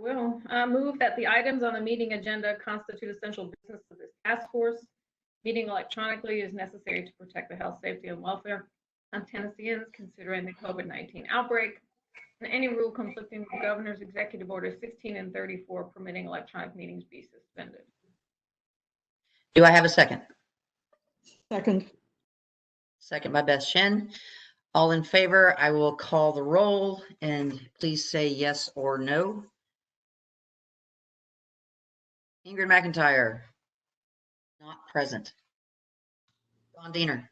will. Move that the items on the meeting agenda constitute essential business of this task force. Meeting electronically is necessary to protect the health, safety, and welfare of Tennesseans considering the COVID-19 outbreak, and any rule conflicting with the governor's executive orders 16 and 34 permitting electronic meetings be suspended. Do I have a second? Second. Second by Beth Shen. All in favor, I will call the roll and please say yes or no. Ingrid McIntyre, not present. Dawn Diener.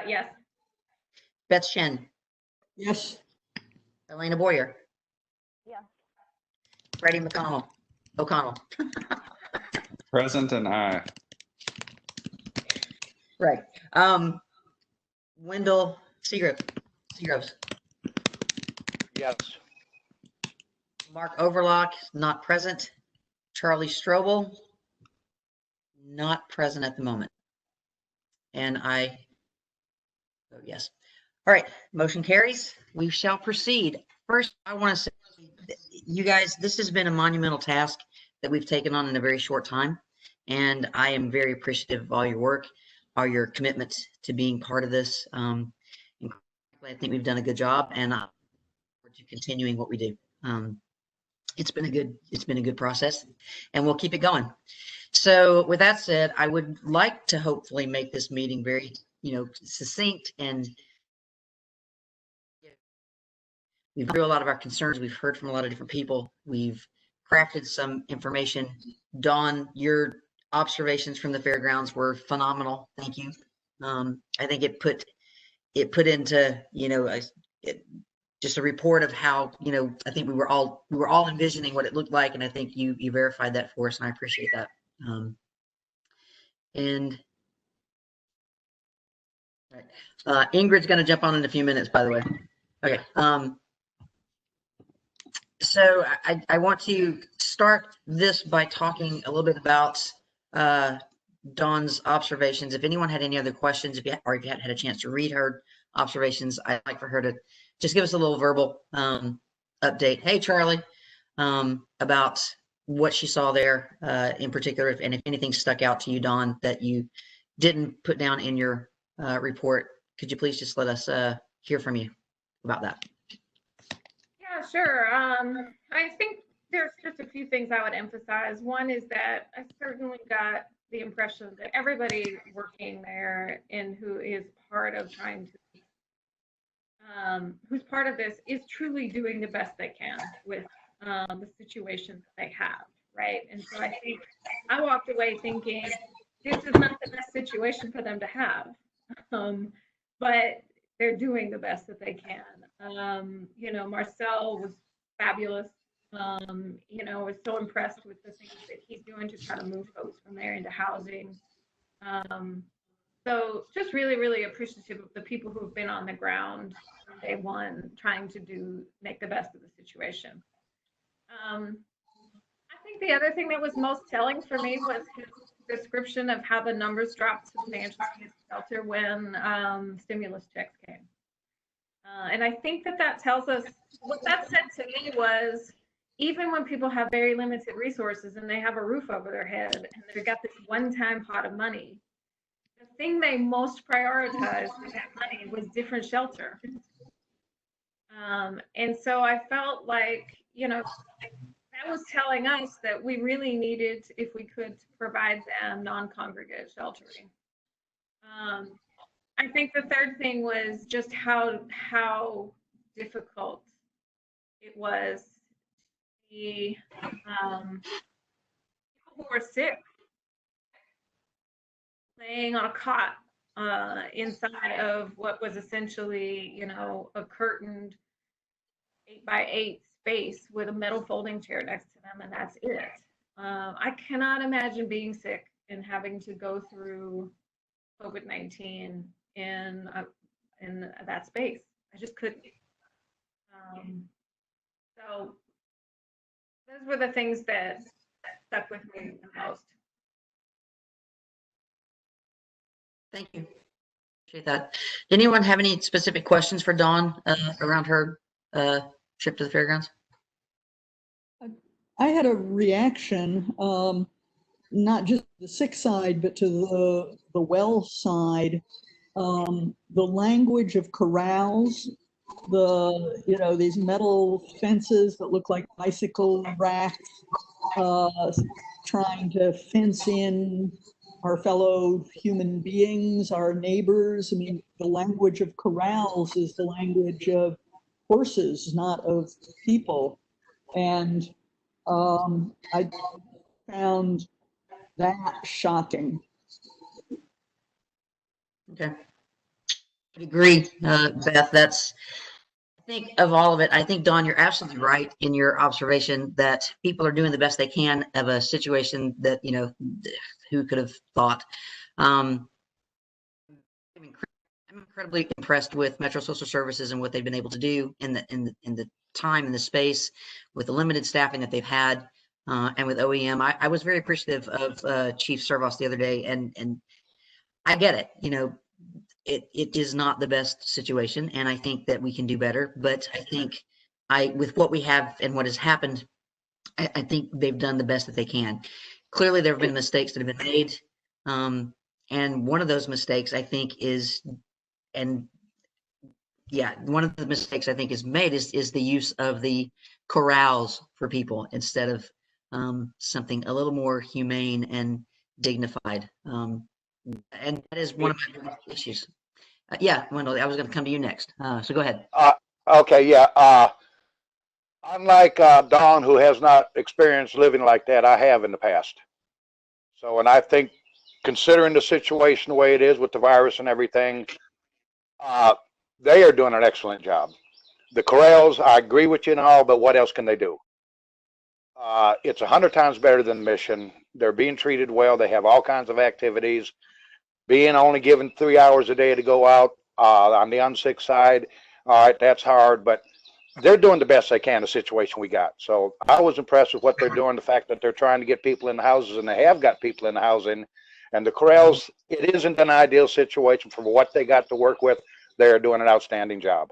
Yes. Beth Shen. Yes. Elena Boyer. Yes. Freddie O'Connell. Present and aye. Right. Wendell Seagroves. Yes. Mark Overlock, not present. Charlie Strobel, not present at the moment. And I vote yes. All right, motion carries. We shall proceed. First, I want to say, you guys, this has been a monumental task that we've taken on in a very short time. And I am very appreciative of all your work, all your commitments to being part of this. I think we've done a good job, and I look forward to continuing what we do. It's been a good process, and we'll keep it going. So with that said, I would like to hopefully make this meeting very, succinct, and we've heard a lot of our concerns. We've heard from a lot of different people. We've crafted some information. Dawn, your observations from the fairgrounds were phenomenal. Thank you. I think it put into, just a report of how, I think we were all envisioning what it looked like. And I think you verified that for us, and I appreciate that. Ingrid's going to jump on in a few minutes, by the way. Okay. So I want to start this by talking a little bit about Dawn's observations. If anyone had any other questions, if you hadn't had a chance to read her observations, I'd like for her to just give us a little verbal update. Hey, Charlie, about what she saw there in particular, and if anything stuck out to you, Dawn, that you didn't put down in your report. Could you please just let us hear from you about that? Yeah, sure. I think there's just a few things I would emphasize. One is that I certainly got the impression that everybody working there and who is part of trying to who's part of this is truly doing the best they can with the situation that they have, right? And so I think I walked away thinking this is not the best situation for them to have, but they're doing the best that they can. Marcel was fabulous. Was so impressed with the things that he's doing to try to move folks from there into housing. So just really, really appreciative of the people who've been on the ground from day one, trying to make the best of the situation. I think the other thing that was most telling for me was his description of how the numbers dropped substantially at the shelter when stimulus checks came. And I think that tells us, what that said to me was, even when people have very limited resources and they have a roof over their head and they've got this one-time pot of money, the thing they most prioritized with that money was different shelter. And so I felt like, that was telling us that we really needed, if we could, provide them non-congregate sheltering. I think the third thing was just how difficult it was. The people who were sick, laying on a cot inside of what was essentially, a curtained 8x8 space with a metal folding chair next to them, and that's it. I cannot imagine being sick and having to go through COVID-19 in that space. I just couldn't. So those were the things that stuck with me the most. Thank you. Appreciate that. Anyone have any specific questions for Dawn around her trip to the fairgrounds? I had a reaction, not just the sick side, but to the well side. The language of corrals, these metal fences that look like bicycle racks, trying to fence in our fellow human beings, our neighbors. I mean, the language of corrals is the language of horses, not of people. And I found that shocking. Okay. I agree, Beth. I think of all of it, I think, Dawn, you're absolutely right in your observation that people are doing the best they can of a situation that, who could have thought. I'm incredibly impressed with Metro Social Services and what they've been able to do in the time and the space with the limited staffing that they've had, and with OEM. I was very appreciative of Chief Servos the other day, and I get it. It is not the best situation, and I think that we can do better. But I think with what we have and what has happened, I think they've done the best that they can. Clearly, there have been mistakes that have been made, and one of those mistakes I think is, one of the mistakes I think is made is the use of the corrals for people instead of something a little more humane and dignified. And that is one of my biggest issues. Yeah, Wendell, I was going to come to you next. So go ahead. Okay, yeah. Unlike Dawn, who has not experienced living like that, I have in the past. So, and I think considering the situation the way it is with the virus and everything, they are doing an excellent job. The corrals, I agree with you and all, but what else can they do? It's 100 times better than Mission. They're being treated well. They have all kinds of activities. Being only given 3 hours a day to go out on the unsick side, all right, that's hard, but they're doing the best they can in the situation we got. So I was impressed with what they're doing, the fact that they're trying to get people in the houses, and they have got people in the housing. And the corrals, it isn't an ideal situation for what they got to work with. They are doing an outstanding job.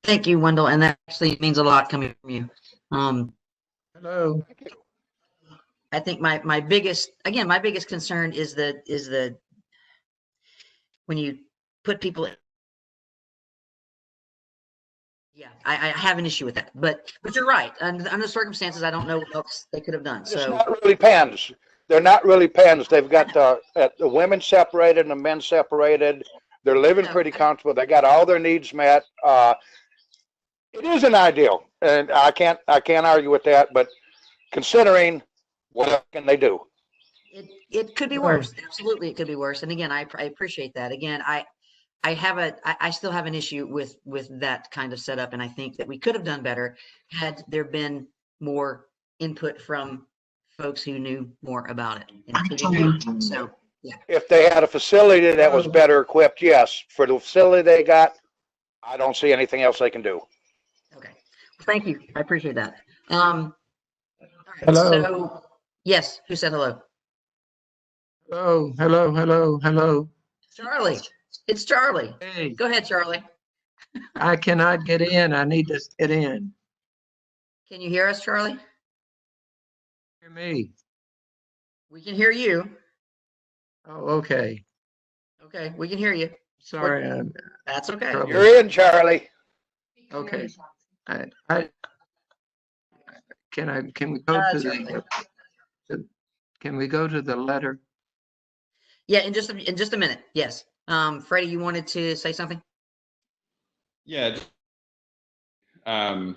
Thank you, Wendell, and that actually means a lot coming from you. Hello. I think my biggest concern is the when you put people in. Yeah, I have an issue with that, but you're right. Under the circumstances, I don't know what else they could have done. It's So not really pens. They're not really pens. They've got the women separated and the men separated. They're living pretty comfortable. They got all their needs met. It isn't ideal, and I can't argue with that. But considering what can they do? it could be worse. Absolutely, it could be worse. And again, I appreciate that. Again, I still have an issue with that kind of setup, and I think that we could have done better had there been more input from folks who knew more about it, including you. So yeah. If they had a facility that was better equipped, yes. For the facility they got, I don't see anything else they can do. Okay. Thank you. I appreciate that. All right, Hello. So yes, who said hello? Hello. Charlie. It's Charlie. Hey, Go ahead, Charlie. I cannot get in. I need to get in. Can you hear us, Charlie? Hear me? We can hear you. Oh, okay. Okay, we can hear you. Sorry. That's okay. Trouble. You're in, Charlie. Okay. Can we go to can we go to the letter? Yeah, in just a minute. Yes. Freddie, you wanted to say something? Yeah. I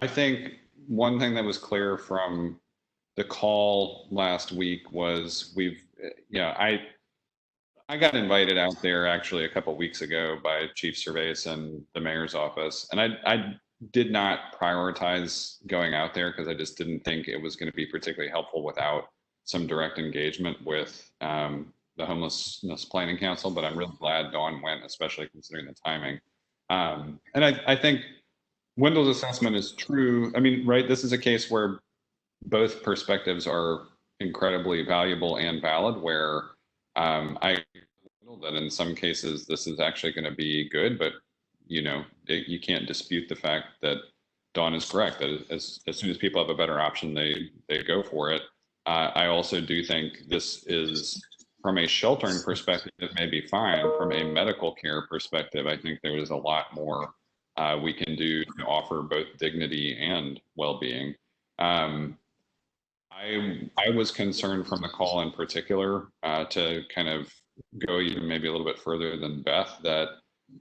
think one thing that was clear from the call last week was I got invited out there actually a couple of weeks ago by Chief Servais and the mayor's office, and I did not prioritize going out there because I just didn't think it was going to be particularly helpful without some direct engagement with the Homelessness Planning Council. But I'm really glad Dawn went, especially considering the timing. And I think Wendell's assessment is true. I mean, right, this is a case where both perspectives are incredibly valuable and valid, where I feel that in some cases this is actually going to be good, but you can't dispute the fact that Dawn is correct that as soon as people have a better option, they go for it. I also do think this is, from a sheltering perspective, it may be fine. From a medical care perspective, I think there is a lot more we can do to offer both dignity and well-being. I was concerned from the call in particular, to kind of go even maybe a little bit further than Beth, that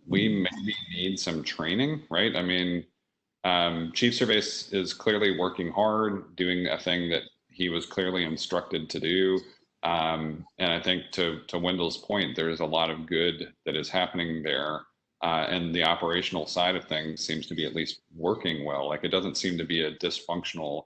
we maybe need some training, right? I mean, Chief Servais is clearly working hard, doing a thing that he was clearly instructed to do. And I think to Wendell's point, there is a lot of good that is happening there. And the operational side of things seems to be at least working well. Like, it doesn't seem to be a dysfunctional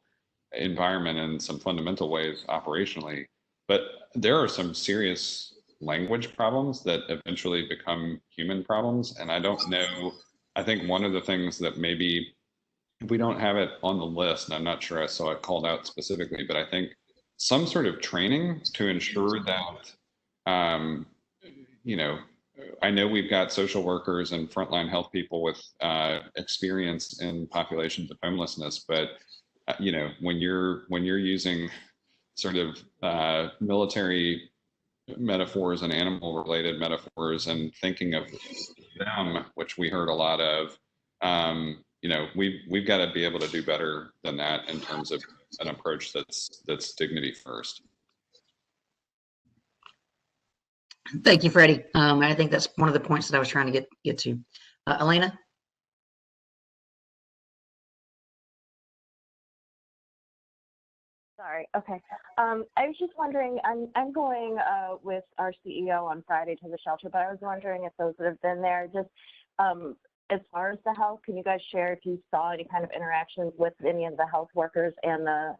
environment in some fundamental ways operationally, but there are some serious language problems that eventually become human problems. And I don't know, I think one of the things that maybe, if we don't have it on the list, and I'm not sure I saw it called out specifically, but I think some sort of training to ensure that, you know, I know we've got social workers and frontline health people with experience in populations of homelessness, but you know, when you're using sort of military metaphors and animal related metaphors and thinking of them, which we heard a lot of, you know, we've got to be able to do better than that in terms of an approach that's dignity first. Thank you, Freddie. I think that's one of the points that I was trying to get to. Elena? Sorry. Okay. I was just wondering, I'm going with our CEO on Friday to the shelter, but I was wondering if those that have been there, just as far as the health, can you guys share if you saw any kind of interactions with any of the health workers and the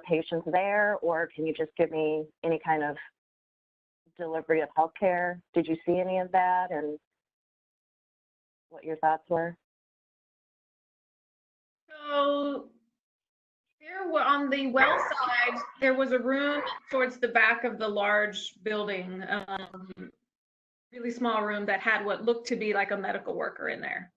patients there, or can you just give me any kind of delivery of healthcare? Did you see any of that, and what your thoughts were? So there were, on the well side, there was a room towards the back of the large building, really small room that had what looked to be like a medical worker in there.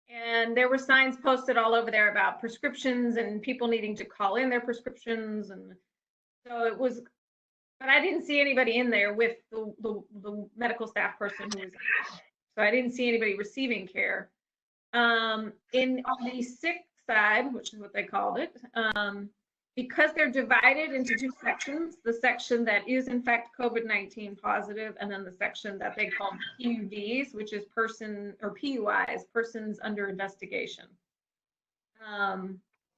And there were signs posted all over there about prescriptions and people needing to call in their prescriptions. And so it was, but I didn't see anybody in there with the medical staff person who was there. So I didn't see anybody receiving care. On the sick side, which is what they called it, because they're divided into two sections, the section that is in fact COVID-19 positive, and then the section that they call PUDs, which is PUIs, persons under investigation.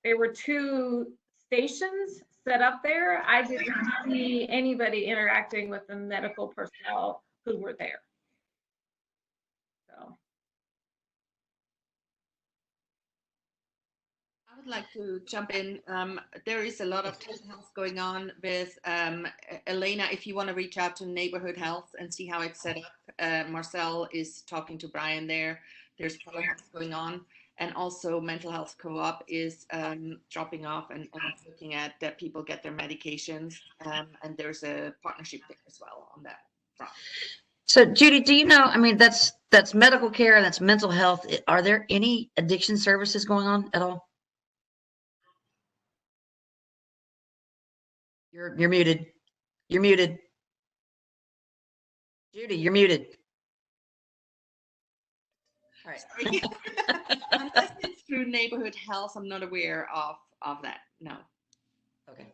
There were two stations set up there. I didn't see anybody interacting with the medical personnel who were there. So. I would like to jump in. There is a lot of telehealth going on with Elena. If you want to reach out to Neighborhood Health and see how it's set up, Marcel is talking to Brian there. There's telehealth going on, and also Mental Health Co-op is dropping off and looking at that people get their medications, and there's a partnership there as well on that front. So Judy, do you know, I mean, that's medical care, that's mental health. Are there any addiction services going on at all? You're muted. You're muted. Judy, you're muted. All right. Unless it's through Neighborhood Health, I'm not aware of that. No. Okay.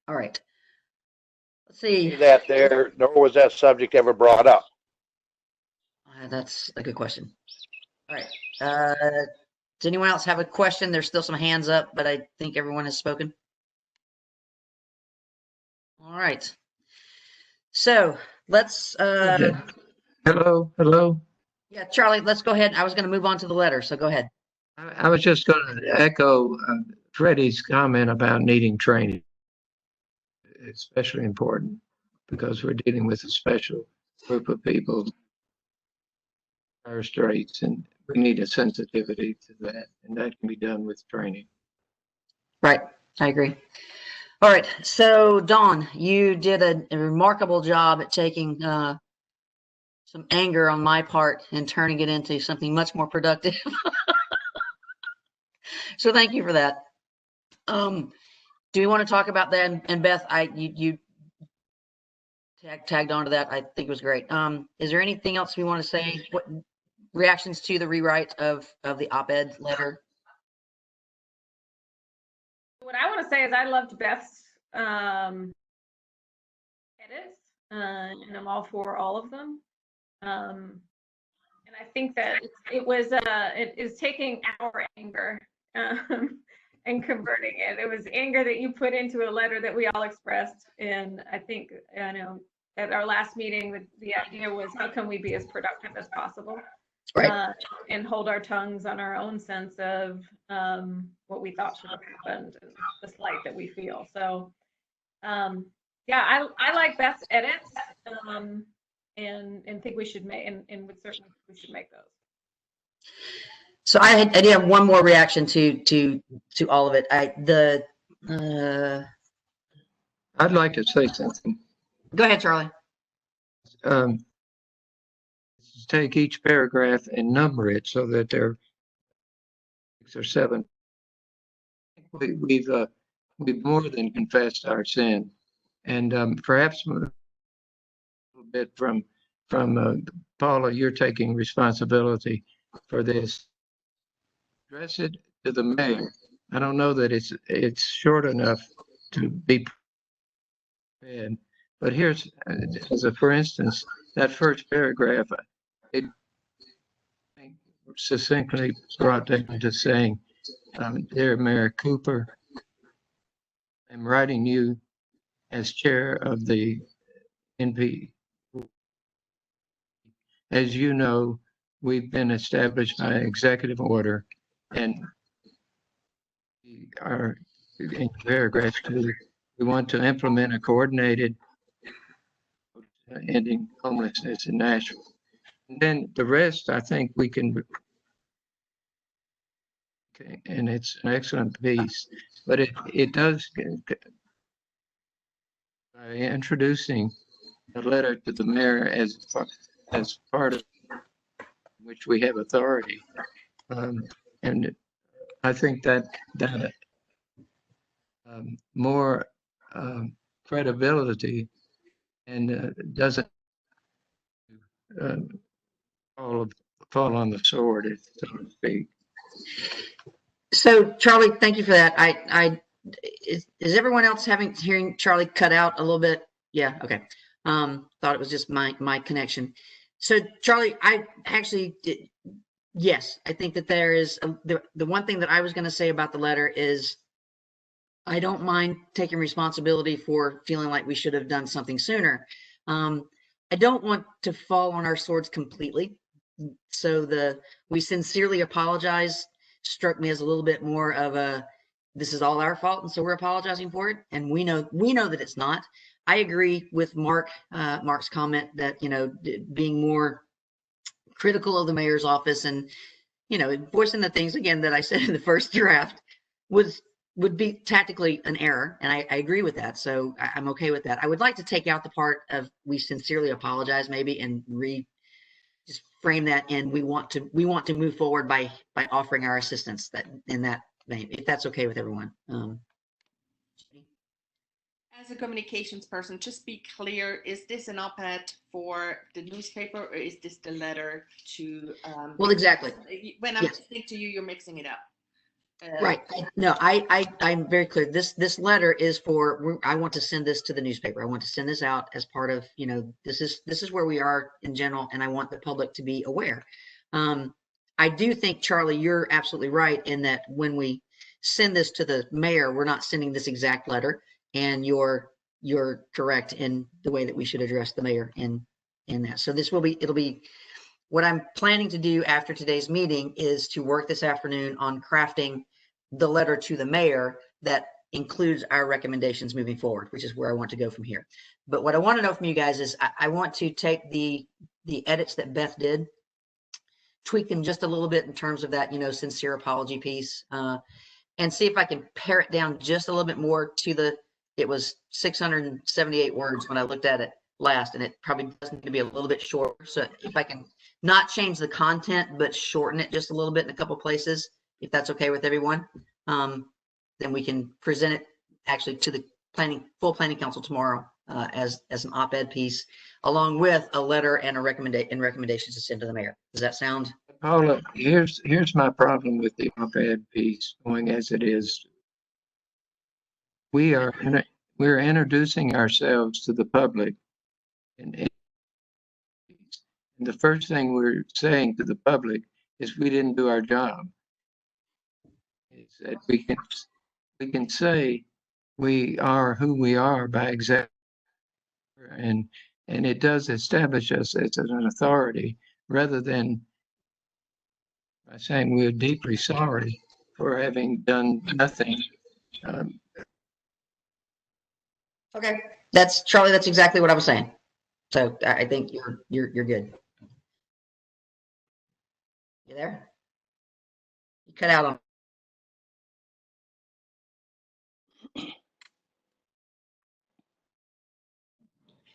All right. Let's see. That there, nor was that subject ever brought up. That's a good question. All right. Does anyone else have a question? There's still some hands up, but I think everyone has spoken. All right. So let's. Hello. Yeah, Charlie, let's go ahead. I was going to move on to the letter, so go ahead. I was just going to echo Freddie's comment about needing training. It's especially important because we're dealing with a special group of people, first rates, and we need a sensitivity to that, and that can be done with training. Right, I agree. All right, so Dawn, you did a remarkable job at taking some anger on my part and turning it into something much more productive. So thank you for that. Do we want to talk about that? And Beth, you tagged onto that. I think it was great. Is there anything else we want to say? What reactions to the rewrite of the op-ed letter? What I want to say is I loved Beth's edits, and I'm all for all of them. And I think that it is taking our anger and converting it. It was anger that you put into a letter that we all expressed. And I think, at our last meeting, the idea was how can we be as productive as possible? Right. And hold our tongues on our own sense of what we thought should have happened and the slight that we feel. So, yeah, I like Beth's edits, and think we should make, and would certainly we should make those. So I did have one more reaction to all of it. I'd like to say something. Go ahead, Charlie. Take each paragraph and number it so that there are 6 or 7. We've more than confessed our sin, and perhaps a little bit from Paula, you're taking responsibility for this. Address it to the mayor. I don't know that it's short enough to be read, but here's for instance, that first paragraph. It succinctly brought down to saying, "Dear Mayor Cooper, I'm writing you as chair of the NP. As you know, we've been established by executive order, and we are in paragraph 2. We want to implement a coordinated ending homelessness in Nashville." And then the rest, I think we can. Okay, and it's an excellent piece, but it does by introducing a letter to the mayor as part of which we have authority, and I think that more credibility and doesn't fall on the sword, so to speak. So Charlie, thank you for that. Is everyone else hearing Charlie cut out a little bit? Yeah. Okay. Thought it was just my connection. So Charlie, I actually did. Yes, I think that there is the one thing that I was going to say about the letter is I don't mind taking responsibility for feeling like we should have done something sooner. I don't want to fall on our swords completely. So we sincerely apologize struck me as a little bit more of a, this is all our fault, and so we're apologizing for it. And we know that it's not. I agree with Mark's comment that, being more critical of the mayor's office and, voicing the things again that I said in the first draft would be tactically an error. And I agree with that. So I'm okay with that. I would like to take out the part of we sincerely apologize maybe and just frame that in we want to move forward by offering our assistance in that vein, if that's okay with everyone. As a communications person, just be clear, is this an op-ed for the newspaper or is this the letter to well, exactly. When I'm listening to you, you're mixing it up. Right. No, I'm very clear. This letter is for, I want to send this to the newspaper. I want to send this out as part of, this is where we are in general, and I want the public to be aware. I do think, Charlie, you're absolutely right in that when we send this to the mayor, we're not sending this exact letter, and you're correct in the way that we should address the mayor in that. So it'll be what I'm planning to do after today's meeting is to work this afternoon on crafting the letter to the mayor that includes our recommendations moving forward, which is where I want to go from here. But what I want to know from you guys is I want to take the edits that Beth did, tweak them just a little bit in terms of that, sincere apology piece, and see if I can pare it down just a little bit more to it was 678 words when I looked at it last, and it probably does need to be a little bit shorter. So if I can not change the content, but shorten it just a little bit in a couple places, if that's okay with everyone, then we can present it actually to the full planning council tomorrow as an op-ed piece, along with a letter and recommendations to send to the mayor. Does that sound? Paula, here's my problem with the op-ed piece going as it is. We're introducing ourselves to the public, and the first thing we're saying to the public is we didn't do our job. Is that we can say we are who we are by example, and it does establish us as an authority rather than by saying we're deeply sorry for having done nothing. Okay, that's Charlie. That's exactly what I was saying. So I think you're good. You there? You cut out on.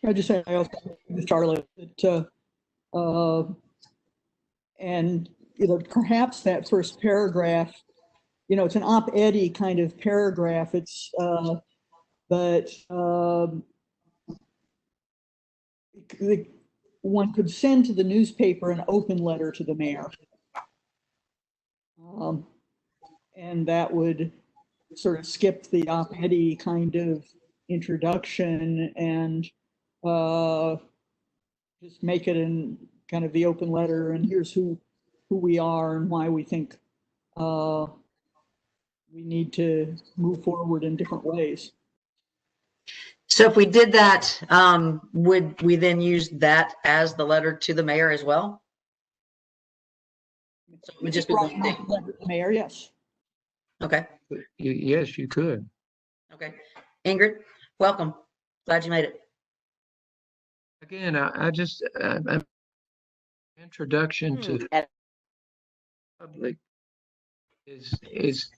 I just say I also with Charlie that and perhaps that first paragraph, it's an op-ed-y kind of paragraph. It's but one could send to the newspaper an open letter to the mayor, and that would sort of skip the op-ed-y kind of introduction and just make it in kind of the open letter, and here's who we are and why we think we need to move forward in different ways. So if we did that, would we then use that as the letter to the mayor as well? So it would just be one thing. Letter to the mayor, yes. Okay. Yes, you could. Okay. Ingrid, welcome. Glad you made it. Again, I just introduction to the public is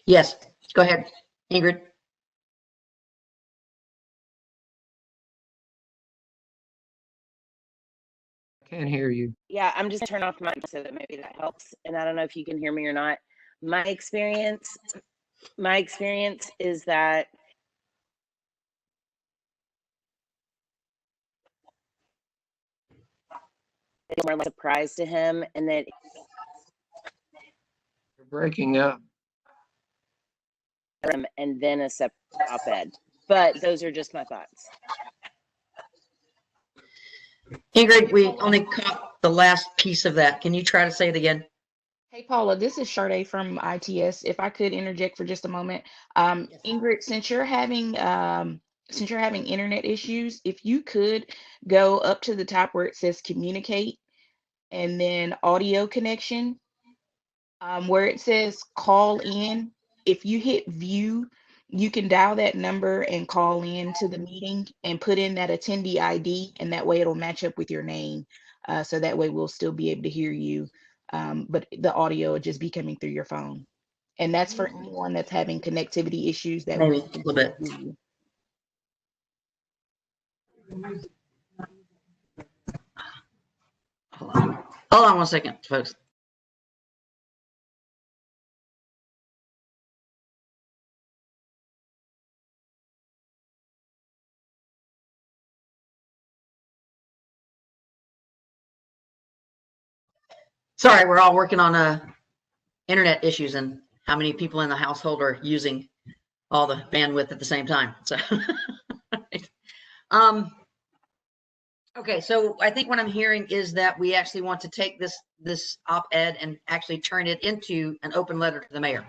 Yes, go ahead, Ingrid. I can't hear you. Yeah, I'm just turning off my mic so that maybe that helps. And I don't know if you can hear me or not. My experience is that it's more like a surprise to him, and that You're breaking up. and then a separate op-ed. But those are just my thoughts. Ingrid, we only caught the last piece of that. Can you try to say it again? Hey, Paula, this is Sade from ITS. If I could interject for just a moment. Ingrid, since you're having internet issues, if you could go up to the top where it says communicate and then audio connection, where it says call in, if you hit view, you can dial that number and call in to the meeting and put in that attendee ID, and that way it'll match up with your name. So that way we'll still be able to hear you. But the audio will just be coming through your phone. And that's for anyone that's having connectivity issues that Maybe a little bit. Hold on 1 second, folks. Sorry, we're all working on internet issues and how many people in the household are using all the bandwidth at the same time. So, okay, so I think what I'm hearing is that we actually want to take this op-ed and actually turn it into an open letter to the mayor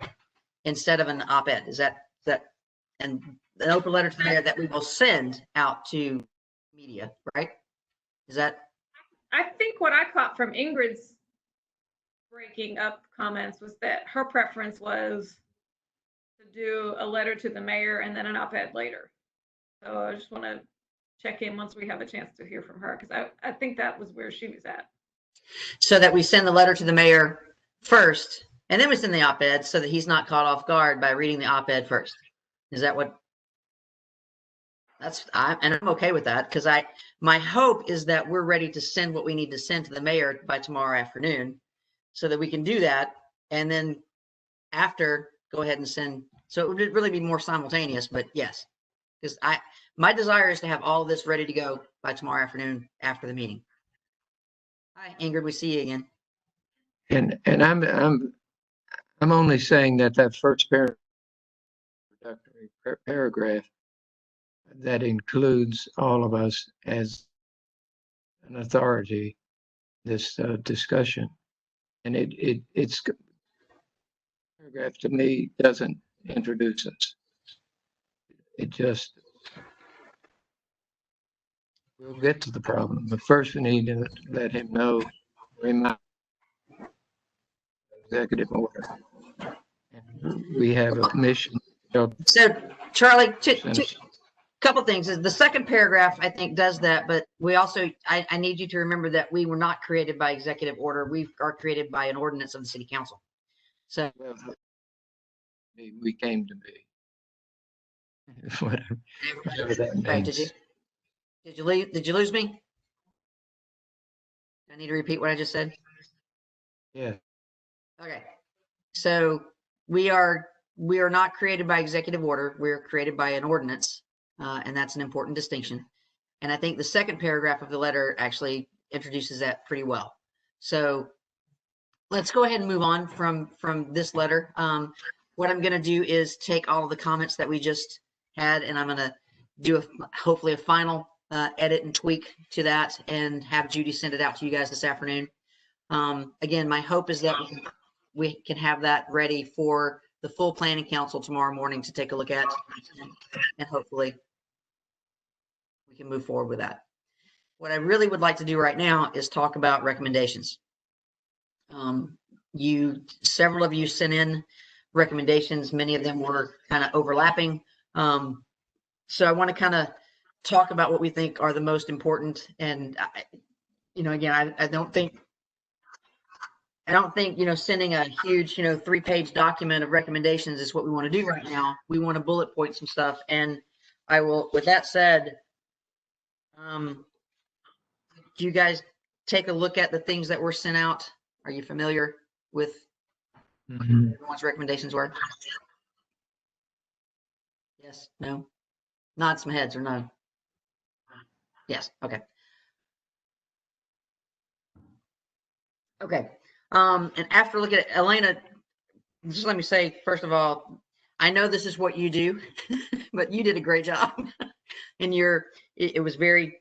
instead of an op-ed. Is that and an open letter to the mayor that we will send out to media, right? Is that? I think what I caught from Ingrid's breaking up comments was that her preference was to do a letter to the mayor and then an op-ed later. So I just want to check in once we have a chance to hear from her, because I think that was where she was at. So that we send the letter to the mayor first And then we send the op-ed so that he's not caught off guard by reading the op-ed first. Is that what? And I'm okay with that, because my hope is that we're ready to send what we need to send to the mayor by tomorrow afternoon, so that we can do that. And then after, go ahead and send. So it would really be more simultaneous, but yes, because my desire is to have all of this ready to go by tomorrow afternoon after the meeting. Hi, Ingrid, we see you again. And I'm only saying that first paragraph that includes all of us as an authority, this discussion, and it's paragraph to me doesn't introduce us. It just, we'll get to the problem, but first we need to let him know, remind executive order. And we have a mission. So Charlie, couple things is the second paragraph, I think, does that, but we also, I need you to remember that we were not created by executive order. We are created by an ordinance of the city council. So we came to be. Whatever that means. Right, did you lose me? I need to repeat what I just said. Yeah. Okay. So we are not created by executive order. We're created by an ordinance. And that's an important distinction. And I think the second paragraph of the letter actually introduces that pretty well. So let's go ahead and move on from this letter. What I'm going to do is take all of the comments that we just had, and I'm going to do hopefully a final edit and tweak to that, and have Judy send it out to you guys this afternoon. Again, my hope is that we can have that ready for the full planning council tomorrow morning to take a look at, and hopefully we can move forward with that. What I really would like to do right now is talk about recommendations. Several of you sent in recommendations. Many of them were kind of overlapping. So I want to kind of talk about what we think are the most important. And again, I don't think, sending a huge, 3-page document of recommendations is what we want to do right now. We want to bullet point some stuff. And I will, with that said, do you guys take a look at the things that were sent out? Are you familiar with what everyone's recommendations were? Yes, no? Nod some heads or no? Yes, okay. Okay. And after looking at Elena, just let me say, first of all, I know this is what you do, but you did a great job. And it was very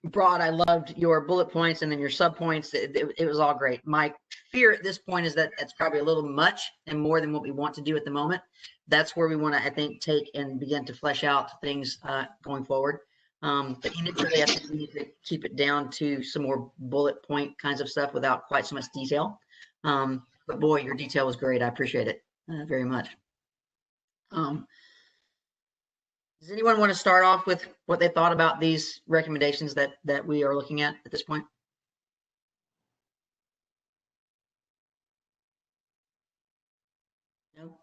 broad. I loved your bullet points and then your sub points. It was all great. My fear at this point is that it's probably a little much and more than what we want to do at the moment. That's where we want to, I think, take and begin to flesh out things going forward. But initially, I think we need to keep it down to some more bullet point kinds of stuff without quite so much detail. But boy, your detail was great. I appreciate it very much. Does anyone want to start off with what they thought about these recommendations that we are looking at this point? No?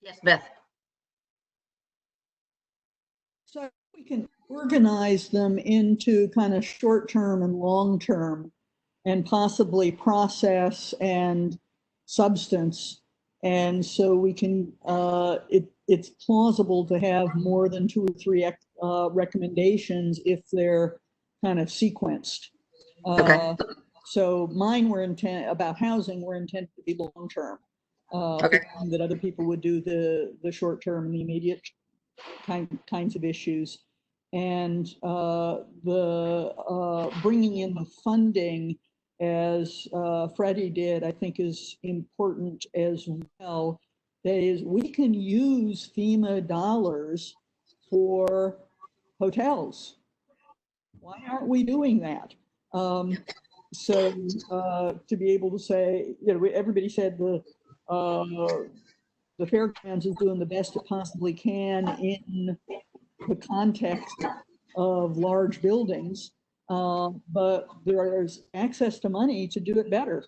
Yes, Beth. So we can organize them into kind of short-term and long-term, and possibly process and substance. And so we can, it's plausible to have more than 2 or 3 recommendations if they're kind of sequenced. Okay. So mine were about housing were intended to be long-term. Okay. That other people would do the short-term and the immediate kinds of issues. And the bringing in the funding, as Freddie did, I think is important as well. That is, we can use FEMA dollars for hotels. Why aren't we doing that? So to be able to say, everybody said the Fairgrounds is doing the best it possibly can in the context of large buildings. but there's access to money to do it better.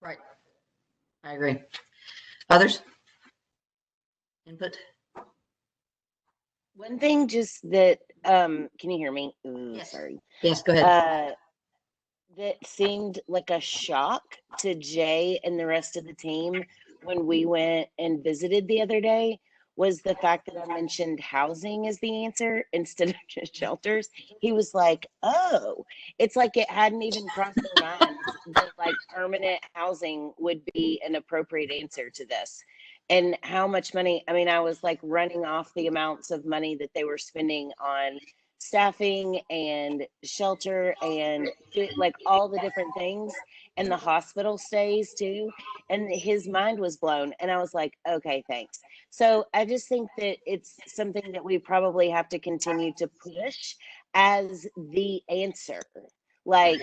Right. I agree. Others? Input? One thing just that, can you hear me? Ooh, Yes. sorry. Yes, go ahead. That seemed like a shock to Jay and the rest of the team when we went and visited the other day was the fact that I mentioned housing as the answer instead of just shelters. He was like, oh, it's like it hadn't even crossed their minds that like permanent housing would be an appropriate answer to this. And how much money, I mean, I was like running off the amounts of money that they were spending on staffing and shelter and like all the different things and the hospital stays too. And his mind was blown. And I was like, okay, thanks. So I just think that it's something that we probably have to continue to push as the answer. Like,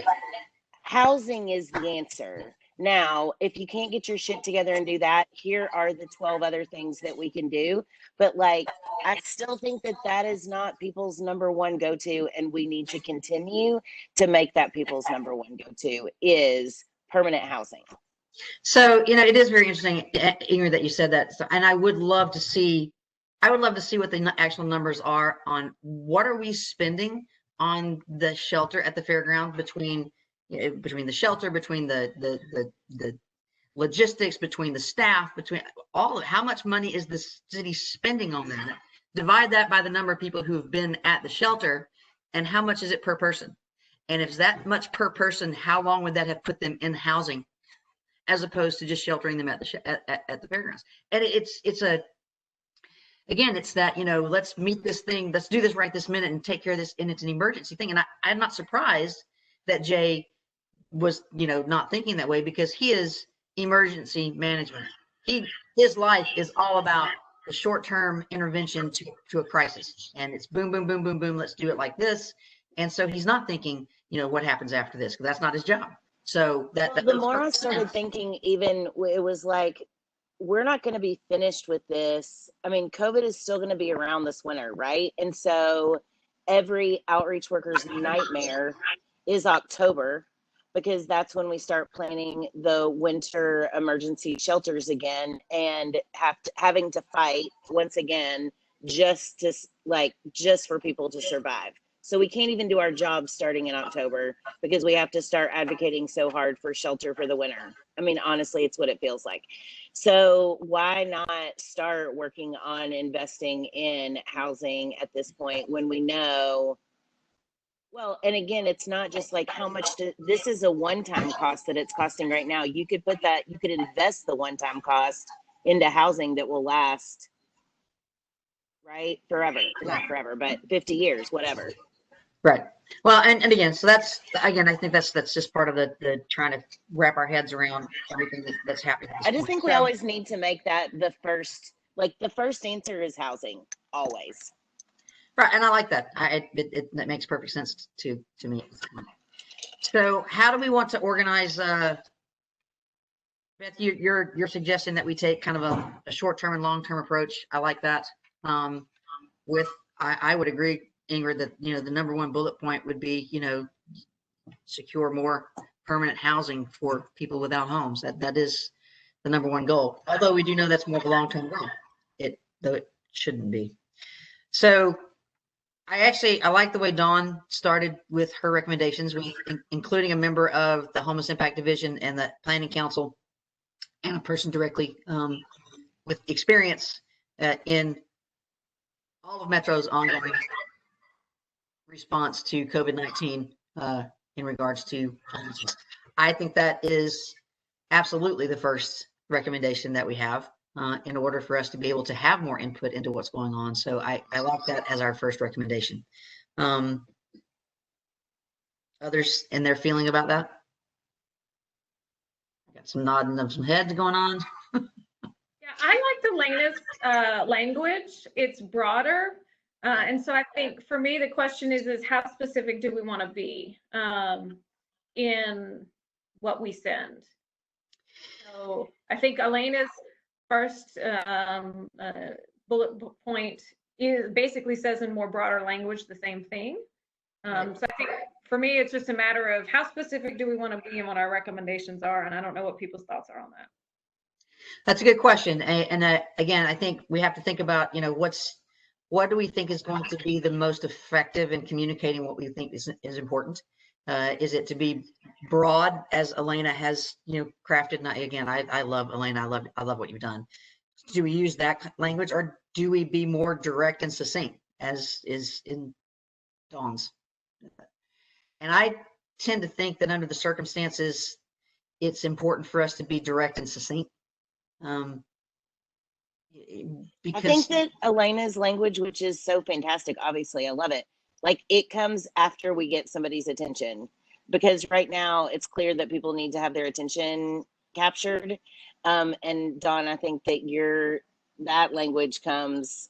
housing is the answer. Now, if you can't get your shit together and do that, here are the 12 other things that we can do. But like, I still think that that is not people's number one go-to, and we need to continue to make that people's number one go-to is permanent housing. So, it is very interesting, Ingrid, that you said that. So, and I would love to see what the actual numbers are on what are we spending on the shelter at the fairground between the shelter, between the logistics, between the staff, between all of it. How much money is the city spending on that? Divide that by the number of people who have been at the shelter, and how much is it per person? And if it's that much per person, how long would that have put them in housing, as opposed to just sheltering them at the fairgrounds? And it's that, let's meet this thing, let's do this right this minute and take care of this, and it's an emergency thing. And I'm not surprised that Jay was, not thinking that way, because he is emergency management. His life is all about the short-term intervention to a crisis, and it's boom, boom, boom, boom, boom. Let's do it like this. And so he's not thinking, what happens after this, because that's not his job. So the more I started thinking, even it was like, we're not going to be finished with this. I mean, COVID is still going to be around this winter, right? And so every outreach worker's nightmare is October, because that's when we start planning the winter emergency shelters again, and having to fight once again just for people to survive. So we can't even do our job starting in October because we have to start advocating so hard for shelter for the winter. I mean, honestly, it's what it feels like. So why not start working on investing in housing at this point when we know, well, and again, it's not just like how much this is a one-time cost that it's costing right now. You could invest the one-time cost into housing that will last, right? Forever, not forever, but 50 years, whatever. Right. Well, and again, so that's, again, I think that's just part of the trying to wrap our heads around everything that's happening. I just think we always need to make that the first answer is housing, always. Right, and I like that. That makes perfect sense to me. So, how do we want to organize? Beth, you're suggesting that we take kind of a short-term and long-term approach. I like that. I would agree, Ingrid, that the number one bullet point would be secure more permanent housing for people without homes. That is the number one goal. Although we do know that's more of a long-term goal. Though it shouldn't be. So. I like the way Dawn started with her recommendations, including a member of the Homeless Impact Division and the Planning Council, and a person directly with experience in all of Metro's ongoing response to COVID-19 in regards to homelessness. I think that is absolutely the first recommendation that we have. In order for us to be able to have more input into what's going on. So I like that as our first recommendation. Others and their feeling about that? I got some nodding of some heads going on. Yeah, I liked Elena's language. It's broader. And so I think for me, the question is how specific do we want to be in what we send? So I think Elena's first bullet point it basically says in more broader language the same thing. So I think for me, it's just a matter of how specific do we want to be and what our recommendations are. And I don't know what people's thoughts are on that. That's a good question. And again, I think we have to think about, what do we think is going to be the most effective in communicating what we think is important? Is it to be broad, as Elena has, crafted? And again, I love Elena. I love what you've done. Do we use that language, or do we be more direct and succinct, as is in Dawn's? And I tend to think that under the circumstances, it's important for us to be direct and succinct. I think that Elena's language, which is so fantastic, obviously, I love it. Like, it comes after we get somebody's attention, because right now it's clear that people need to have their attention captured. And Dawn, I think that that language comes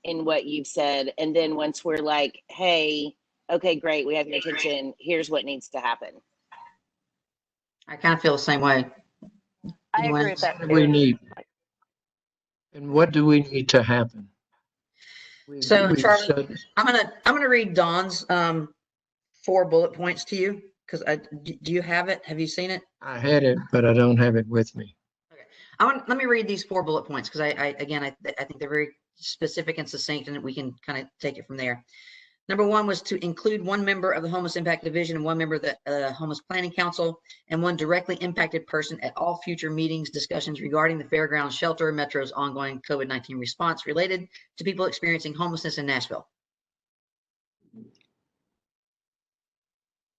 in what you've said. And then once we're like, hey, okay, great, we have your attention, here's what needs to happen. I kind of feel the same way. I agree with that. What do we need? And what do we need to happen? So Charlie, I'm gonna read Dawn's 4 bullet points to you, because do you have it? Have you seen it? I had it, but I don't have it with me. Okay, let me read these 4 bullet points, because I think they're very specific and succinct, and we can kind of take it from there. Number 1 was to include 1 member of the Homeless Impact Division and 1 member of the Homeless Planning Council and 1 directly impacted person at all future meetings, discussions regarding the Fairgrounds Shelter Metro's ongoing COVID-19 response related to people experiencing homelessness in Nashville.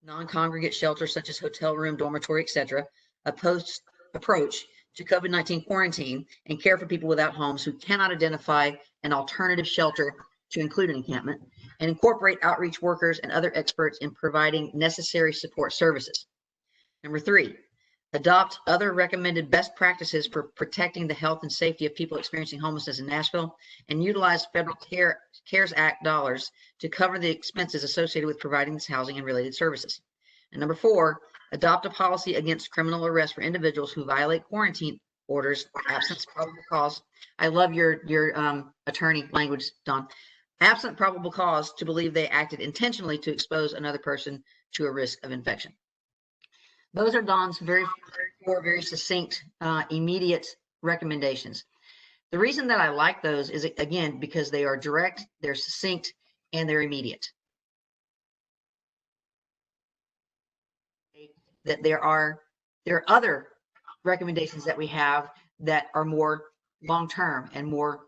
Non-congregate shelters such as hotel room, dormitory, etc. Approach to COVID-19 quarantine and care for people without homes who cannot identify an alternative shelter to include an encampment, and incorporate outreach workers and other experts in providing necessary support services. Number 3, adopt other recommended best practices for protecting the health and safety of people experiencing homelessness in Nashville, and utilize federal CARES Act dollars to cover the expenses associated with providing this housing and related services. And number 4, adopt a policy against criminal arrest for individuals who violate quarantine orders, absent probable cause. I love your attorney language, Don. Absent probable cause to believe they acted intentionally to expose another person to a risk of infection. Those are Don's very succinct, immediate recommendations. The reason that I like those is, again, because they are direct, they're succinct, and they're immediate. That there are other recommendations that we have that are more long-term and more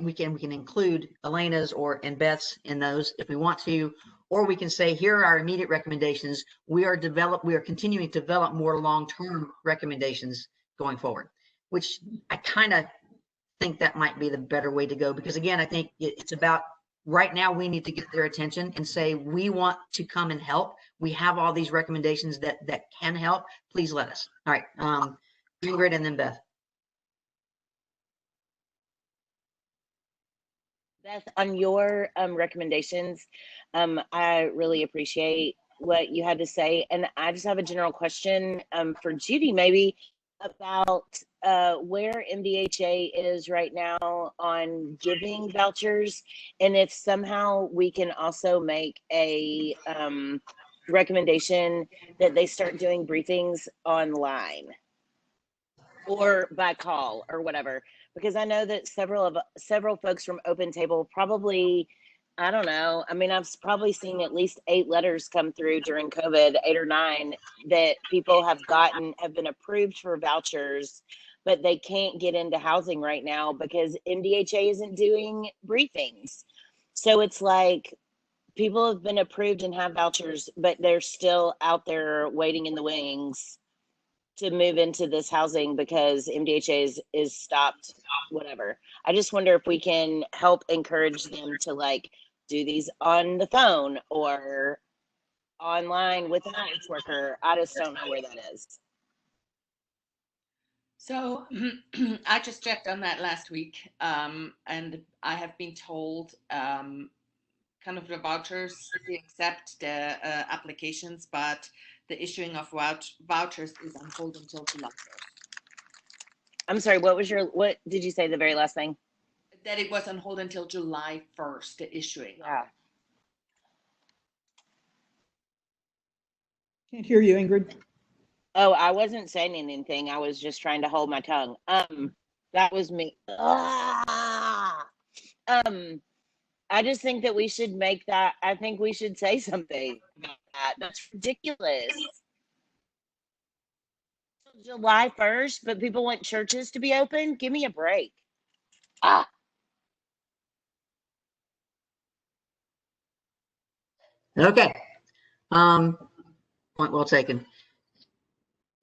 we can include Elena's and Beth's in those if we want to, or we can say, here are our immediate recommendations. We are continuing to develop more long-term recommendations going forward, which I kind of think that might be the better way to go, because again, I think it's about right now we need to get their attention and say, we want to come and help. We have all these recommendations that can help. Please let us. All right, Ingrid and then Beth. Beth, on your recommendations, I really appreciate what you had to say. And I just have a general question for Judy, maybe, about where MDHA is right now on giving vouchers, and if somehow we can also make a recommendation that they start doing briefings online or by call or whatever. Because I know that several folks from Open Table probably, I don't know, I mean, I've probably seen at least 8 letters come through during COVID, 8 or 9, that people have been approved for vouchers, but they can't get into housing right now because MDHA isn't doing briefings. So it's like people have been approved and have vouchers, but they're still out there waiting in the wings to move into this housing because MDHA is stopped, whatever. I just wonder if we can help encourage them to like do these on the phone or online with an outreach worker. I just don't know where that is. So I just checked on that last week, and I have been told kind of the vouchers, they accept the applications, but the issuing of vouchers is on hold until July 1st. I'm sorry, what did you say the very last thing? That it was on hold until July 1st, the issuing. Yeah. Can't hear you, Ingrid. Oh, I wasn't saying anything. I was just trying to hold my tongue. That was me. Ah! I just think that we should make that. I think we should say something about that. That's ridiculous. July 1st, but people want churches to be open. Give me a break. Ah, Okay. Point well taken.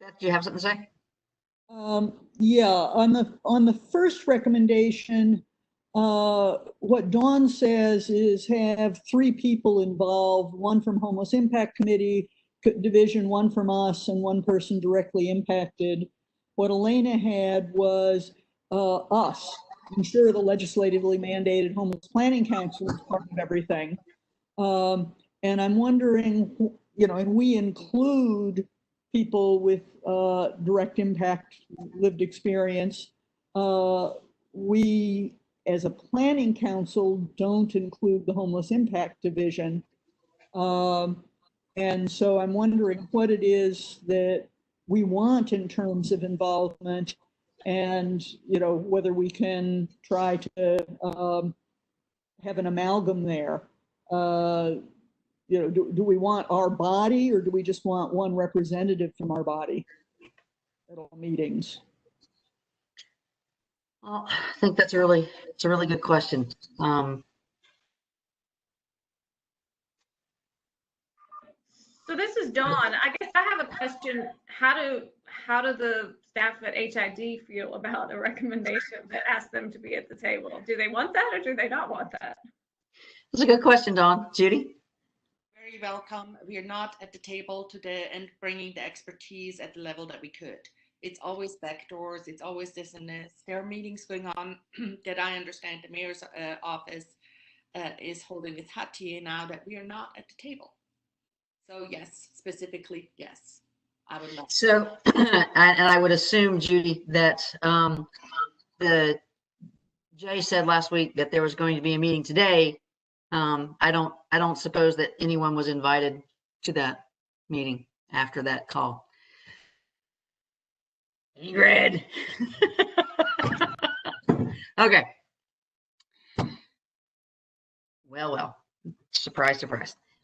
Beth, do you have something to say? Yeah, on the first recommendation, what Dawn says is have 3 people involved, one from Homeless Impact Committee Division, one from us, and one person directly impacted. What Elena had was us, ensure the legislatively mandated Homeless Planning Council is part of everything. And I'm wondering, and we include people with direct impact lived experience. We, as a planning council, don't include the Homeless Impact Division. And so I'm wondering what it is that we want in terms of involvement, and whether we can try to have an amalgam there. Do we want our body, or do we just want one representative from our body at all meetings? Well, I think it's a really good question. So this is Dawn. I guess I have a question. How do the staff at HID feel about a recommendation that asks them to be at the table? Do they want that, or do they not want that? That's a good question, Dawn. Judy? Very welcome. We are not at the table today and bringing the expertise at the level that we could. It's always backdoors. It's always this and this. There are meetings going on that I understand the mayor's office is holding with HATIE now that we are not at the table. So yes, specifically, yes, I would love. So, and I would assume, Judy, that Jay said last week that there was going to be a meeting today. I don't suppose that anyone was invited to that meeting after that call. Ingrid. Okay. Well. Surprise. All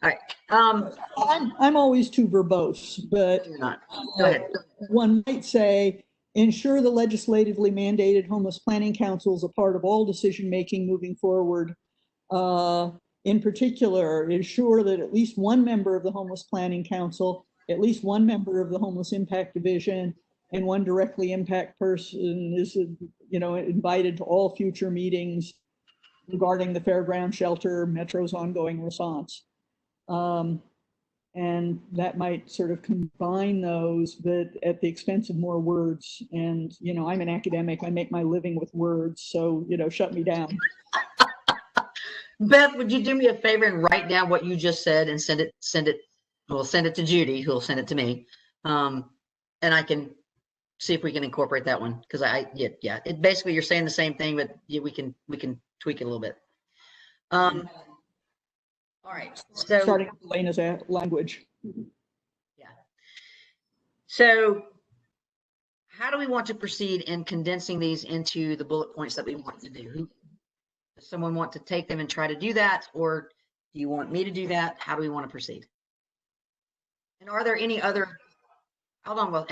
right. I'm always too verbose, but You're not. Go ahead. One might say, ensure the legislatively mandated Homeless Planning Council is a part of all decision-making moving forward. In particular, ensure that at least one member of the Homeless Planning Council, at least one member of the Homeless Impact Division, and one directly impact person is, invited to all future meetings regarding the fairground shelter, Metro's ongoing response. And that might sort of combine those, but at the expense of more words. And, I'm an academic, I make my living with words, so, shut me down. Beth, would you do me a favor and write down what you just said and send it. We'll send it to Judy, who'll send it to me. And I can see if we can incorporate that one. Cause it basically, you're saying the same thing, but we can tweak it a little bit. All right. So starting with Elena's language. Yeah. So how do we want to proceed in condensing these into the bullet points that we want to do? Does someone want to take them and try to do that? Or do you want me to do that? How do we want to proceed? And are there any other, hold on, hold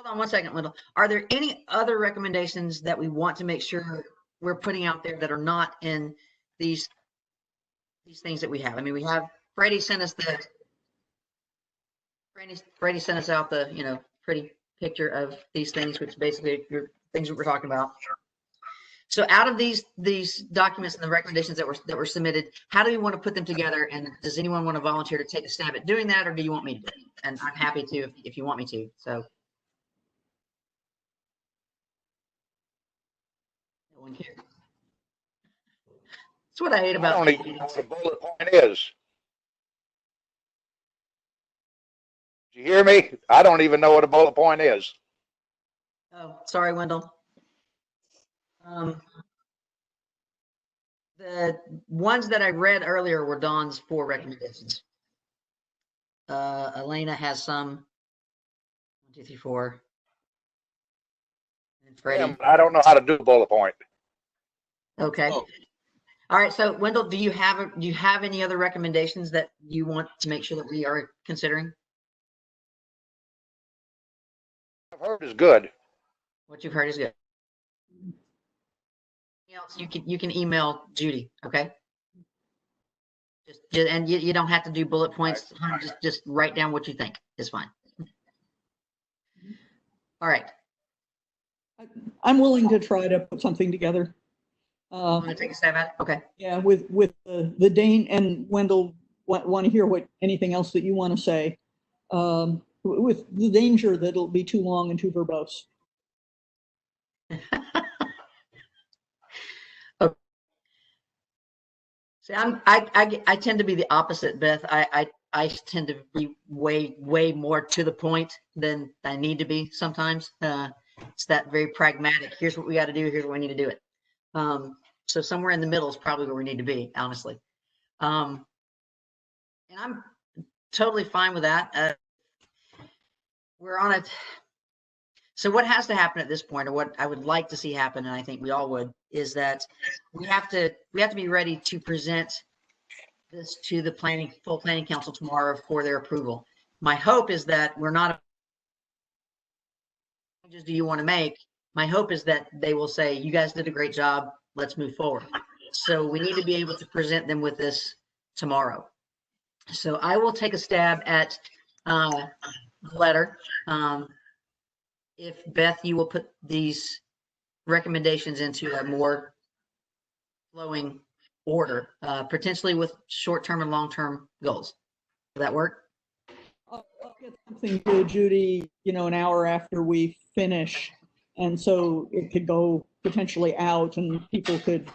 on one second, Wendell. Are there any other recommendations that we want to make sure we're putting out there that are not in these things that we have? I mean, we have, Freddie sent us out the, pretty picture of these things, which basically are things that we're talking about. So out of these documents and the recommendations that were submitted, how do we want to put them together? And does anyone want to volunteer to take a stab at doing that, or do you want me to do it? And I'm happy to if you want me to. So no one cares. That's what I hate about. I don't even know what a bullet point is. Did you hear me? I don't even know what a bullet point is. Oh, sorry, Wendell. The ones that I read earlier were Dawn's 4 recommendations. Elena has some. 1, 2, 3, 4. And Freddie. I don't know how to do a bullet point. Okay. Oh. All right. So Wendell, do you have any other recommendations that you want to make sure that we are considering? I've heard is good. What you've heard is good. Anything else you can email Judy. Okay. Just and you don't have to do bullet points. Just write down what you think. It's fine. All right. I'm willing to try to put something together. Want to take a stab at it? Okay. Yeah, with the Dane and Wendell, want to hear what anything else that you want to say, with the danger that it'll be too long and too verbose. Okay. See, I tend to be the opposite, Beth. I tend to be way more to the point than I need to be sometimes. It's that very pragmatic. Here's what we got to do. Here's what we need to do it. So somewhere in the middle is probably where we need to be, honestly. And I'm totally fine with that. We're on it. So what has to happen at this point, or what I would like to see happen, and I think we all would, is that we have to be ready to present this to the full planning council tomorrow for their approval. My hope is that we're not. Changes do you want to make? My hope is that they will say, you guys did a great job. Let's move forward. So we need to be able to present them with this tomorrow. So I will take a stab at the letter. If Beth, you will put these recommendations into a more flowing order, potentially with short-term and long-term goals. Will that work? I'll get something to Judy, an hour after we finish. And so it could go potentially out and people could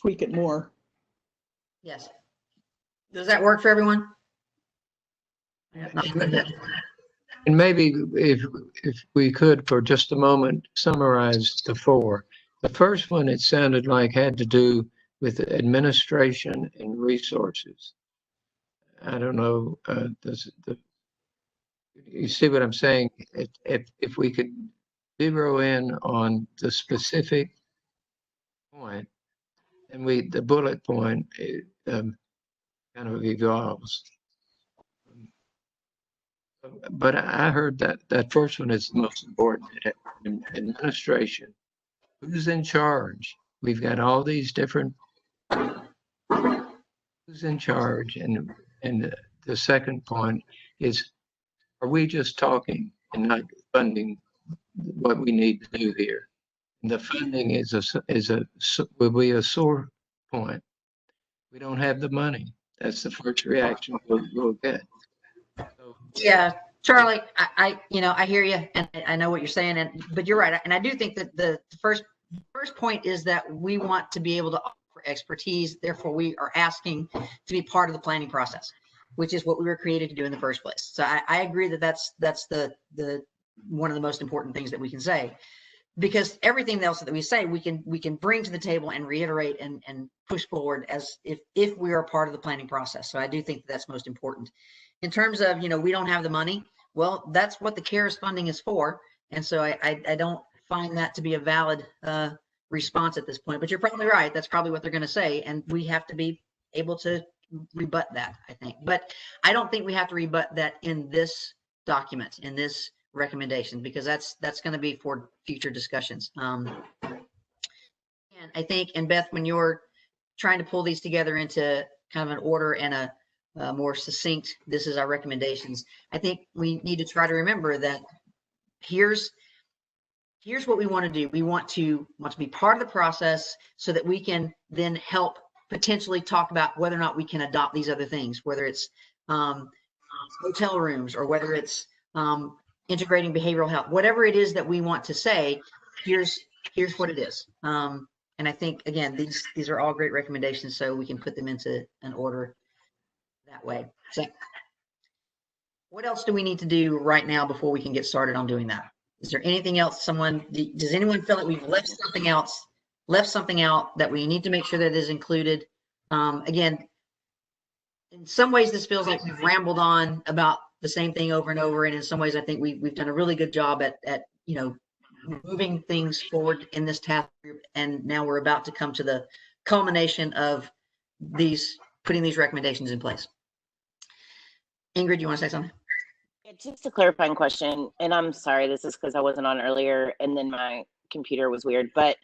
tweak it more. Yes. Does that work for everyone? And maybe if we could, for just a moment, summarize the 4. The first one, it sounded like, had to do with administration and resources. I don't know. You see what I'm saying? If we could zero in on the specific point, and the bullet point kind of evolves. But I heard that first one is the most important. Administration. Who's in charge? We've got all these different. Who's in charge? And the second point is, are we just talking and not funding what we need to do here? And the funding will be a sore point. We don't have the money. That's the first reaction we'll get. So, yeah, Charlie, I hear you, and I know what you're saying, but you're right, and I do think that the first point is that we want to be able to offer expertise. Therefore, we are asking to be part of the planning process, which is what we were created to do in the first place. So I agree that that's the one of the most important things that we can say, because everything else that we say we can bring to the table and reiterate and push forward as if we are a part of the planning process. So I do think that's most important. In terms of, we don't have the money, well, that's what the CARES funding is for. And so I don't find that to be a valid response at this point, but you're probably right. That's probably what they're going to say. And we have to be able to rebut that, I think. But I don't think we have to rebut that in this document, in this recommendation, because that's going to be for future discussions. And I think, and Beth, when you're trying to pull these together into kind of an order and a more succinct, this is our recommendations, I think we need to try to remember that here's what we want to do. We want to be part of the process so that we can then help potentially talk about whether or not we can adopt these other things, whether it's hotel rooms or whether it's integrating behavioral health, whatever it is that we want to say, here's what it is. And I think, again, these are all great recommendations, so we can put them into an order that way. So what else do we need to do right now before we can get started on doing that? Is there anything else does anyone feel like we've left something else left something out that we need to make sure that is included. Again, in some ways, this feels like we've rambled on about the same thing over and over. And in some ways, I think we've done a really good job at moving things forward in this task group. And now we're about to come to the culmination of putting these recommendations in place. Ingrid, you want to say something? Just a clarifying question, and I'm sorry, this is because I wasn't on earlier and then my computer was weird, but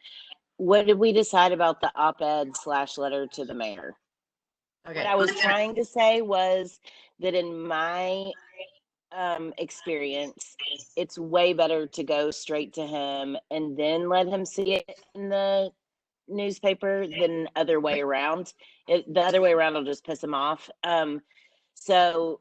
what did we decide about the op-ed / letter to the mayor? Okay. What I was trying to say was that in my experience, it's way better to go straight to him and then let him see it in the newspaper than other way around. The other way around will just piss him off. So,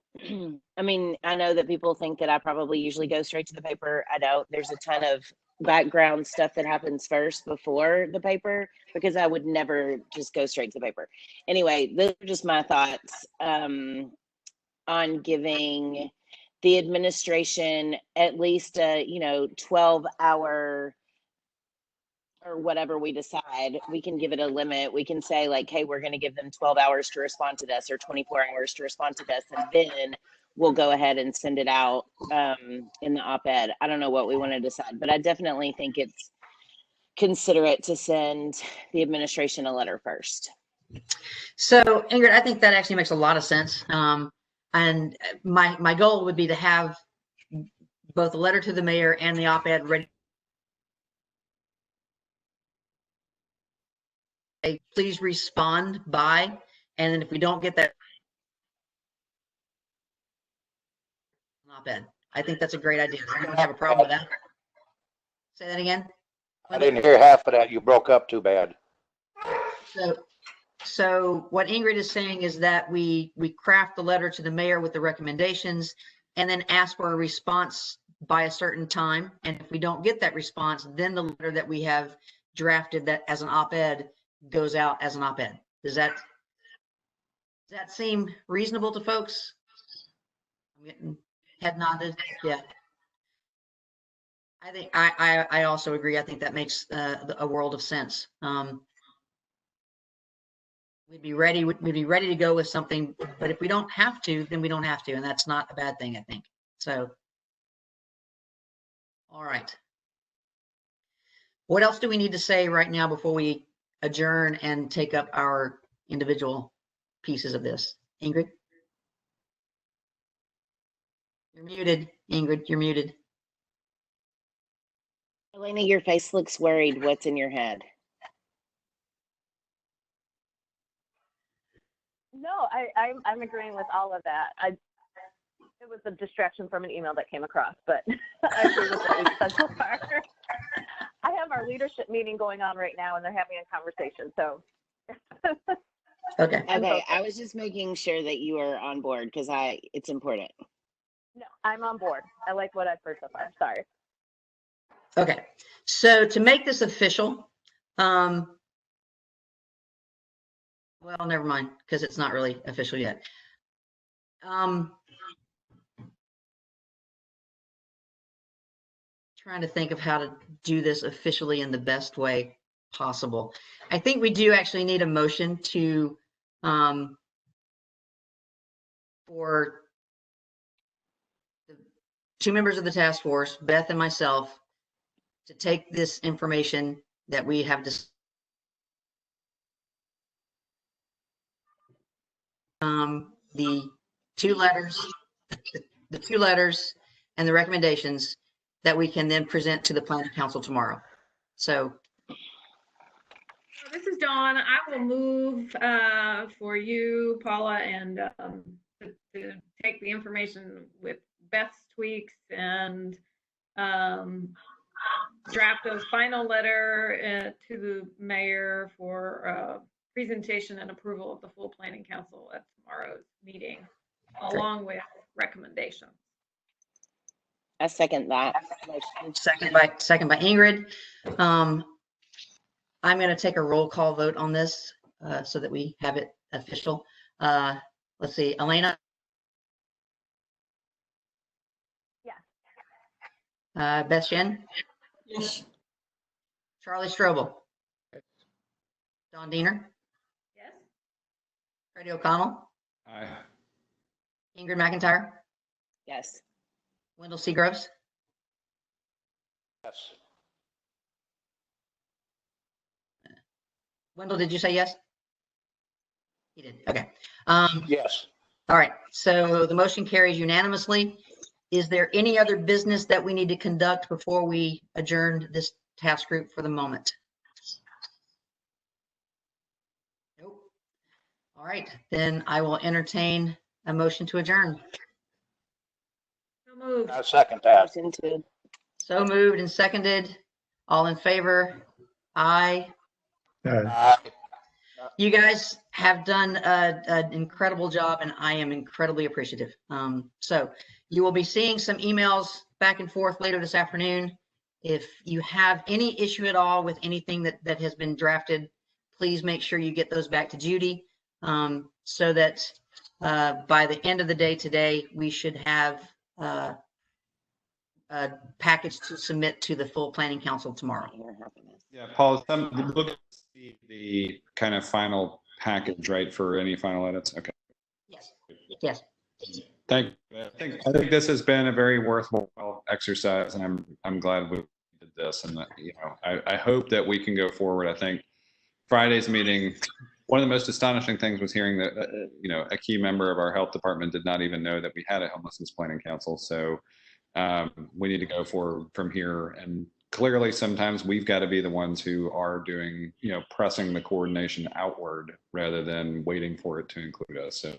I mean, I know that people think that I probably usually go straight to the paper. I don't. There's a ton of background stuff that happens first before the paper, because I would never just go straight to the paper. Anyway, those are just my thoughts on giving the administration at least a 12-hour or whatever we decide. We can give it a limit. We can say like, hey, we're going to give them 12 hours to respond to this or 24 hours to respond to this, and then we'll go ahead and send it out in the op-ed. I don't know what we want to decide, but I definitely think it's considerate to send the administration a letter first. So Ingrid, I think that actually makes a lot of sense. And my goal would be to have both a letter to the mayor and the op-ed ready. Please respond by, and then if we don't get that op-ed, I think that's a great idea. I don't have a problem with that. Say that again. I didn't hear half of that. You broke up too bad. So what Ingrid is saying is that we craft the letter to the mayor with the recommendations and then ask for a response by a certain time. And if we don't get that response, then the letter that we have drafted that as an op-ed goes out as an op-ed. Does that seem reasonable to folks? I'm getting head nodded. Yeah. I think I also agree. I think that makes a world of sense. We'd be ready to go with something, but if we don't have to, then we don't have to, and that's not a bad thing, I think. So, all right. What else do we need to say right now before we adjourn and take up our individual pieces of this? Ingrid? You're muted, Ingrid, you're muted. Elena, your face looks worried. What's in your head? No, I'm agreeing with all of that. It was a distraction from an email that came across, but I agree with what we've said so far. I have our leadership meeting going on right now, and they're having a conversation. So. Okay. Okay, I was just making sure that you are on board because it's important. No, I'm on board. I like what I've heard so far. Sorry. Okay. So to make this official, well, never mind, because it's not really official yet. Trying to think of how to do this officially in the best way possible. I think we do actually need a motion to for the 2 members of the task force, Beth and myself, to take this information that we have the 2 letters, the 2 letters and the recommendations that we can then present to the planning council tomorrow. So this is Dawn. I will move for you, Paula, and to take the information with Beth's tweaks and draft a final letter to the mayor for presentation and approval of the full planning council at tomorrow's meeting, along with recommendations. I second that. Second by Ingrid. I'm going to take a roll call vote on this so that we have it official. Let's see, Elena. Yeah. Beth Shen. Yes. Charlie Strobel. Don Diener, Yes? Freddie O'Connell, Aye. Ingrid McIntyre, Yes. Wendell Seagroves, Yes. Wendell, did you say yes? He did. Okay. Yes. All right. So the motion carries unanimously. Is there any other business that we need to conduct before we adjourn this task group for the moment? Nope. All right, then I will entertain a motion to adjourn. So moved. I second that. Motion to. So moved and seconded. All in favor? Aye. Aye. You guys have done an incredible job, and I am incredibly appreciative. So you will be seeing some emails back and forth later this afternoon. If you have any issue at all with anything that has been drafted, please make sure you get those back to Judy, so that by the end of the day today, we should have a package to submit to the full planning council tomorrow. Yeah, Paul, look at the kind of final package, right, for any final edits. Okay. Yes. Yes. Thank you. I think this has been a very worthwhile exercise, and I'm glad we did this. And I hope that we can go forward. I think Friday's meeting, one of the most astonishing things was hearing that a key member of our health department did not even know that we had a homelessness planning council. So we need to go forward from here. And clearly, sometimes we've got to be the ones who are doing, pressing the coordination outward rather than waiting for it to include us. So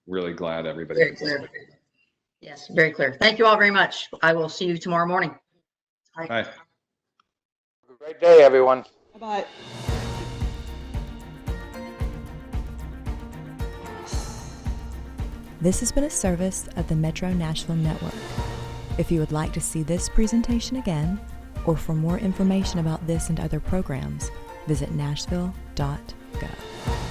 really glad everybody. Very clear. Yes, very clear. Thank you all very much. I will see you tomorrow morning. Bye. Great day, everyone. Bye-bye. This has been a service of the Metro Nashville Network. If you would like to see this presentation again, or for more information about this and other programs, visit nashville.gov.